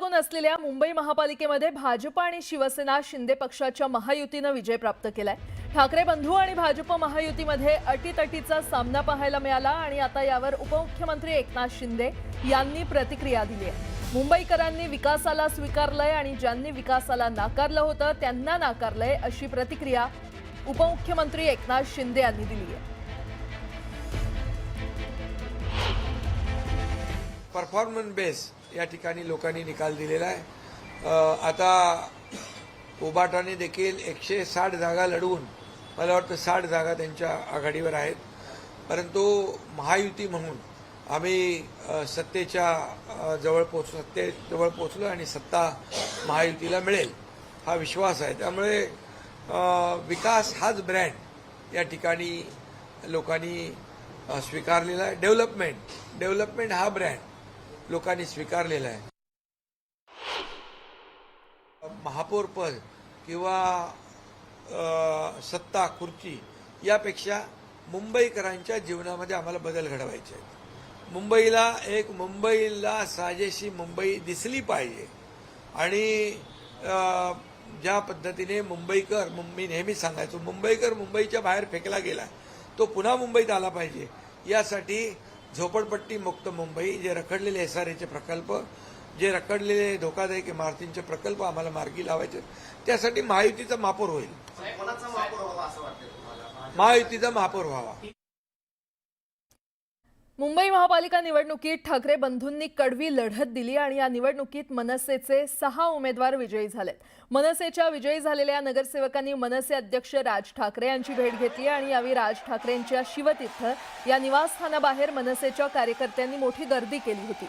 होऊन असलेल्या मुंबई महापालिकेमध्ये भाजप आणि शिवसेना शिंदे पक्षाच्या महायुतीने विजय प्राप्त केलाय। ठाकरे बंधू आणि भाजप महायुतीमध्ये अटीतटीचा सामना पाहायला मिळाला आणि आता यावर उपमुख्यमंत्री एकनाथ शिंदे यांनी प्रतिक्रिया दिली आहे। मुंबईकरांनी विकासाला स्वीकारलंय आणि ज्यांनी विकासाला नाकारलं होतं त्यांना नाकारलंय अशी प्रतिक्रिया उपमुख्यमंत्री एकनाथ शिंदे यांनी दिली आहे। परफॉर्मन्स बेस या ठिकाणी लोकांनी निकाल दिलेला आहे। आता उबाटाने देखील 160 जागा लढवून मला वाटतं 60 जागा त्यांच्या आघाडीवर आहेत, परंतु महायुती म्हणून आम्ही सत्तेच्या जवळ पोहोचलो आणि सत्ता महायुतीला मिळेल हा विश्वास आहे। त्यामुळे विकास हाच ब्रँड या ठिकाणी लोकांनी स्वीकारलेला आहे। डेव्हलपमेंट हा ब्रँड लोकांनी स्वीकारलेला आहे। महापौर पद किंवा सत्ता खुर्ची यापेक्षा मुंबईकरांच्या जीवनामध्ये आम्हाला बदल घडवायचे आहेत। मुंबईला साजेशी मुंबई दिसली पाहिजे आणि ज्या पद्धतीने मी नेहमी सांगायचो मुंबईच्या बाहेर फेकला गेला तो पुन्हा मुंबईत आला पाहिजे। यासाठी झोपडपट्टी मुक्त मुंबई, जे रखडलेले SRA प्रकल्प, जे रखडलेले धोकादायक इमारतींचे प्रकल्प आम्हाला मार्गी लावायचे, त्यासाठी महायुतीचा महापौर होईल। महायुतीचा महापौर व्हावा। मुंबई महापालिका निवडणुकीत ठाकरे बंधूंनी कडवी लढत दिली आणि या निवडणुकीत मनसेचे 6 उमेदवार विजयी झालेत। मनसेच्या विजयी झालेल्या नगरसेवकांनी मनसे अध्यक्ष राज ठाकरे यांची भेट घेतली आणि यावेळी राज ठाकरेंच्या शिवतीर्थ या निवासस्थानाबाहेर मनसेच्या कार्यकर्त्यांनी मोठी गर्दी केली होती।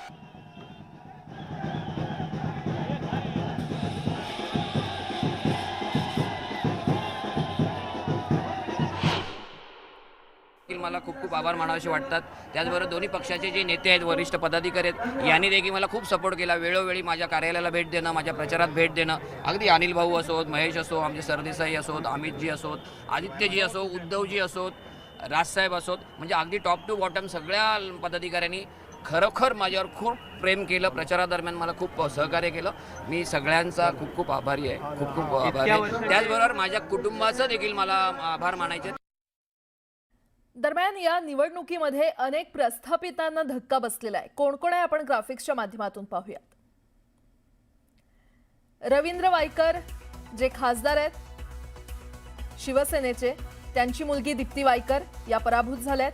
मला खूप आभार मानावेसे वाटतात। त्याचबरोबर दोन्ही पक्षाचे जे नेते आहेत, वरिष्ठ पदाधिकारी आहेत, यांनी देखील मला खूप सपोर्ट केला। वेळोवेळी माझ्या कार्यालयाला भेट देणं, माझ्या प्रचारात भेट देणं, अगदी अनिल भाऊ असोत, महेश असो, आमचे सरदेसाई असोत, अमितजी असोत, आदित्यजी असो, उद्धवजी असोत, राजसाहेब असोत, म्हणजे अगदी टॉप टू बॉटम सगळ्या पदाधिकाऱ्यांनी खरोखर माझ्यावर खूप प्रेम केलं। प्रचारादरम्यान मला खूप सहकार्य केलं। मी सगळ्यांचा खूप आभारी आहे, खूप आभारी आहे। त्याचबरोबर माझ्या कुटुंबाचं देखील मला आभार मानायचे। दरम्यान या निवडणुकीमध्ये अनेक प्रस्थापितांना धक्का बसलेला आहे। कोण आहे आपण ग्राफिक्सच्या माध्यमातून पाहूयात। रवींद्र वायकर जे खासदार आहेत शिवसेनेचे, त्यांची मुलगी दीप्ती वायकर या पराभूत झाल्यात।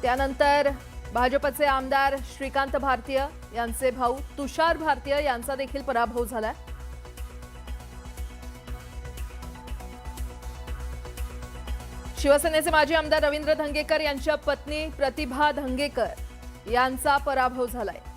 त्यानंतर भाजपचे आमदार श्रीकांत भारतीय यांचे भाऊ तुषार भारतीय यांचा देखील पराभव झाला। शिवसेनेचे माजी आमदार रवींद्र धंगेकर यांच्या पत्नी प्रतिभा धंगेकर यांचा पराभव झालाय।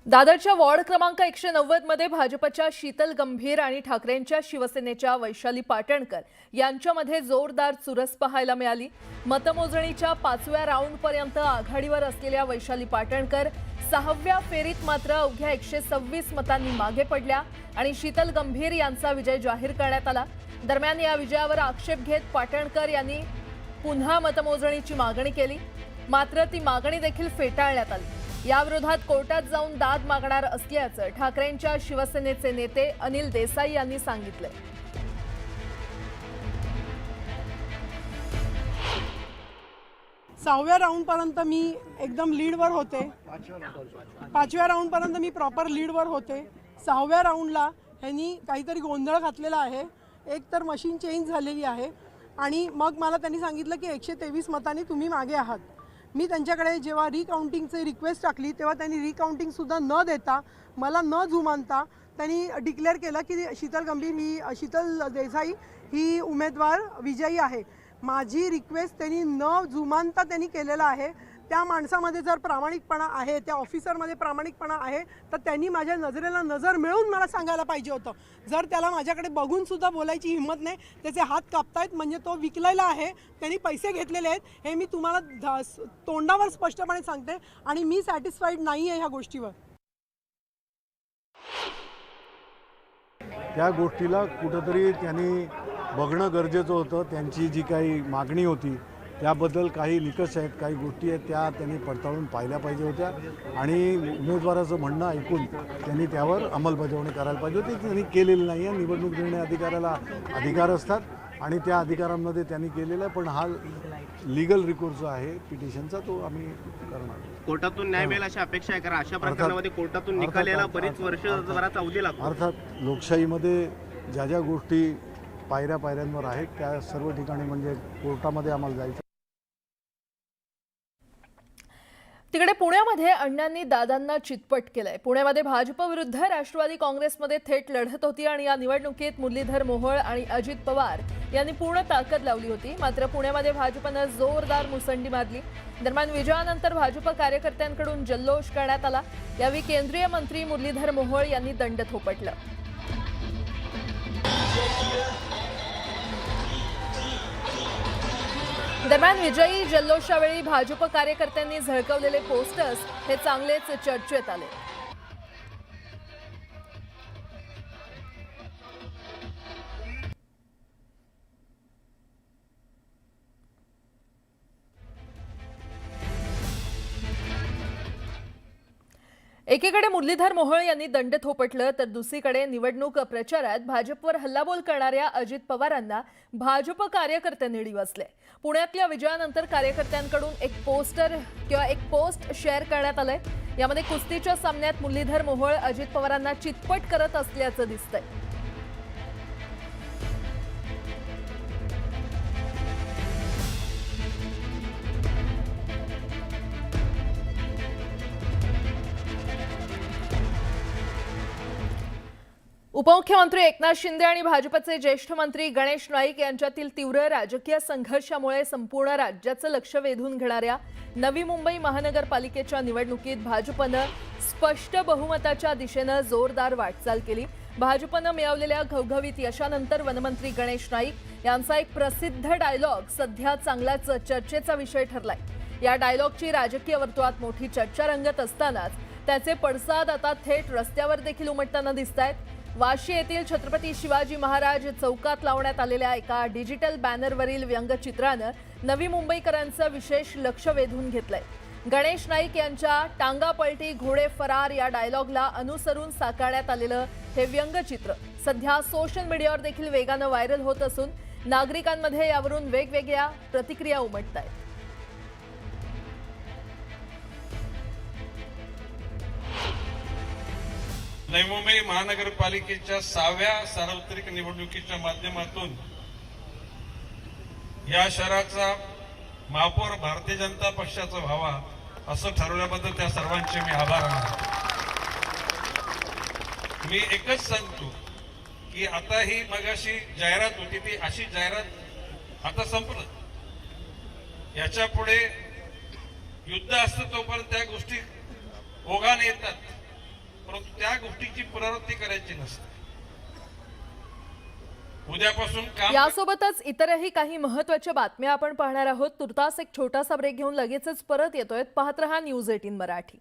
दादरच्या वॉर्ड क्रमांक 190 मध्ये भाजपच्या शीतल गंभीर आणि ठाकरेंच्या शिवसेनेच्या वैशाली पाटणकर यांच्यामध्ये जोरदार चुरस पाहायला मिळाली। मतमोजणीच्या 5व्या राऊंडपर्यंत आघाडीवर असलेल्या वैशाली पाटणकर 6व्या फेरीत मात्र अवघ्या 126 मतांनी मागे पडल्या आणि शीतल गंभीर यांचा विजय जाहीर करण्यात आला। दरम्यान या विजयावर आक्षेप घेत पाटणकर यांनी पुन्हा मतमोजणीची मागणी केली, मात्र ती मागणी देखील फेटाळण्यात आली। याविरोधात कोर्टात जाऊन दाद मागणार असल्याचं ठाकरेंच्या शिवसेनेचे नेते अनिल देसाई यांनी सांगितले। 6व्या राऊंडपर्यंत मी एकदम लीडवर होते, 5व्या राऊंडपर्यंत मी प्रॉपर लीडवर होते। 6व्या राऊंडला ह्यांनी काहीतरी गोंधळ घातलेला आहे, एक तर मशीन चेंज झालेली आहे आणि मग मला त्यांनी सांगितलं की 123 मतांनी तुम्ही मागे आहात। मी त्यांच्याकडे जेव्हा रिकाउंटिंगची रिक्वेस्ट टाकली तेव्हा त्यांनी रिकाउंटिंगसुद्धा न देता, मला न जुमानता त्यांनी डिक्लेअर केलं की शीतल देसाई ही उमेदवार विजयी आहे। माझी रिक्वेस्ट त्यांनी न जुमानता त्यांनी केलेला आहे। त्या माणसामध्ये जर प्रामाणिकपणा आहे, त्या ऑफिसरमध्ये प्रामाणिकपणा आहे, तर त्यांनी माझ्या नजरेला नजर मिळवून मला सांगायला पाहिजे होतं. जर त्याला माझ्याकडे बघून सुद्धा बोलायची हिंमत नाही, त्याचे हात कापतायत म्हणजे तो विकलेला आहे, त्यांनी पैसे घेतलेले आहेत, हे मी तुम्हाला तोंडावर स्पष्टपणे सांगते आणि मी सॅटिस्फाईड नाही आहे ह्या गोष्टीवर. त्या गोष्टीला कुठंतरी त्यांनी बघणं गरजेचं होतं. त्यांची जी काही मागणी होती त्याबद्दल काही निकष आहेत, काही गोष्टी आहेत, त्या त्यांनी पडताळून पाहिल्या पाहिजे होत्या आणि उमेदवाराचं म्हणणं ऐकून त्यांनी त्यावर अंमलबजावणी करायला पाहिजे होती. त्यांनी केलेली नाही आहे. निवडणूक निर्णय अधिकाऱ्याला अधिकार असतात आणि त्या अधिकारांमध्ये त्यांनी केलेलं आहे, पण हा लीगल रिकोर्स जो आहे पिटिशनचा तो आम्ही करणार. कोर्टातून न्याय मिळेल अशी अपेक्षा आहे, कारण अशा प्रकरणामध्ये कोर्टातून निकाल यायला बरीच वर्ष बराच अवधी लागतो. अर्थात लोकशाहीमध्ये ज्या ज्या गोष्टी पायऱ्यांवर आहेत त्या सर्व ठिकाणी म्हणजे कोर्टामध्ये आम्हाला जायचं. तिकडे पुण्यामध्ये अण्णांनी दादांना चितपट केलंय. पुण्यामध्ये भाजप विरुद्ध राष्ट्रवादी काँग्रेसमध्ये थेट लढत होती आणि या निवडणुकीत मुरलीधर मोहोळ आणि अजित पवार यांनी पूर्ण ताकद लावली होती. मात्र पुण्यामध्ये भाजपनं जोरदार मुसंडी मारली. दरम्यान विजयानंतर भाजप कार्यकर्त्यांकडून जल्लोष करण्यात आला. यावेळी केंद्रीय मंत्री मुरलीधर मोहोळ यांनी दंड थोपटलं. दरम्यान विजयी जल्लोषावेळी भाजप कार्यकर्त्यांनी झळकवलेले पोस्टर्स हे चांगलेच चर्चेत आले. एकीकडे मुरलीधर मोहोळ यांनी दंड थोपटलं तर दुसरीकडे निवडणूक प्रचारात भाजपवर हल्लाबोल करणाऱ्या अजित पवारांना भाजप कार्यकर्त्यांनी डिवचले. पुण्यातल्या विजयानंतर कार्यकर्त्यांकडून एक पोस्ट शेअर करण्यात आलंय. यामध्ये कुस्तीच्या सामन्यात मुरलीधर मोहोळ अजित पवारांना चितपट करत असल्याचं दिसतंय. उपमुख्यमंत्री एकनाथ शिंदे आणि भाजपचे ज्येष्ठ मंत्री गणेश नाईक यांच्यातील तीव्र राजकीय संघर्षामुळे संपूर्ण राज्याचं लक्ष वेधून घेणाऱ्या नवी मुंबई महानगरपालिकेच्या निवडणुकीत भाजपनं स्पष्ट बहुमताच्या दिशेनं जोरदार वाटचाल केली. भाजपनं मिळवलेल्या घवघवीत यशानंतर वनमंत्री गणेश नाईक यांचा एक प्रसिद्ध डायलॉग सध्या चांगलाच चर्चेचा विषय ठरलाय. या डायलॉगची राजकीय वर्तुळात मोठी चर्चा रंगत असतानाच त्याचे पडसाद आता थेट रस्त्यावर देखील उमटताना दिसतायत. वाशी येथील छत्रपती शिवाजी महाराज चौकात लावण्यात आलेल्या एका डिजिटल बॅनरवरील व्यंगचित्रानं नवी मुंबईकरांचं विशेष लक्ष वेधून घेतलंय. गणेश नाईक यांच्या टांगा पलटी घोडे फरार या डायलॉगला अनुसरून साकारण्यात आलेलं हे व्यंगचित्र सध्या सोशल मीडियावर देखील वेगानं व्हायरल होत असून नागरिकांमध्ये यावरून वेगवेगळ्या प्रतिक्रिया उमटतायत. नवी मुंबई महानगरपालिकेच्या 6व्या सार्वत्रिक निवडणुकीच्या माध्यमातून या शहराचा महापौर भारतीय जनता पक्षाचा व्हावा असं ठरवल्याबद्दल त्या सर्वांचे मी आभार मानतो. मी एकच सांगतो की आता ही मगाशी जाहिरात होती ती अशी जाहिरात आता संपलं. याच्या पुढे युद्ध असतं तोपर्यंत त्या गोष्टी ओघाने येतात, परंतु त्या गोष्टीची पुनरावृत्ती करायची नसते. उद्यापासून यासोबतच इतरही काही महत्त्वाच्या बातम्या आपण पाहणार आहोत. तुर्तास एक छोटासा ब्रेक घेऊन लगेचच परत येतोय. पाहत रहा न्यूज 18 मराठी.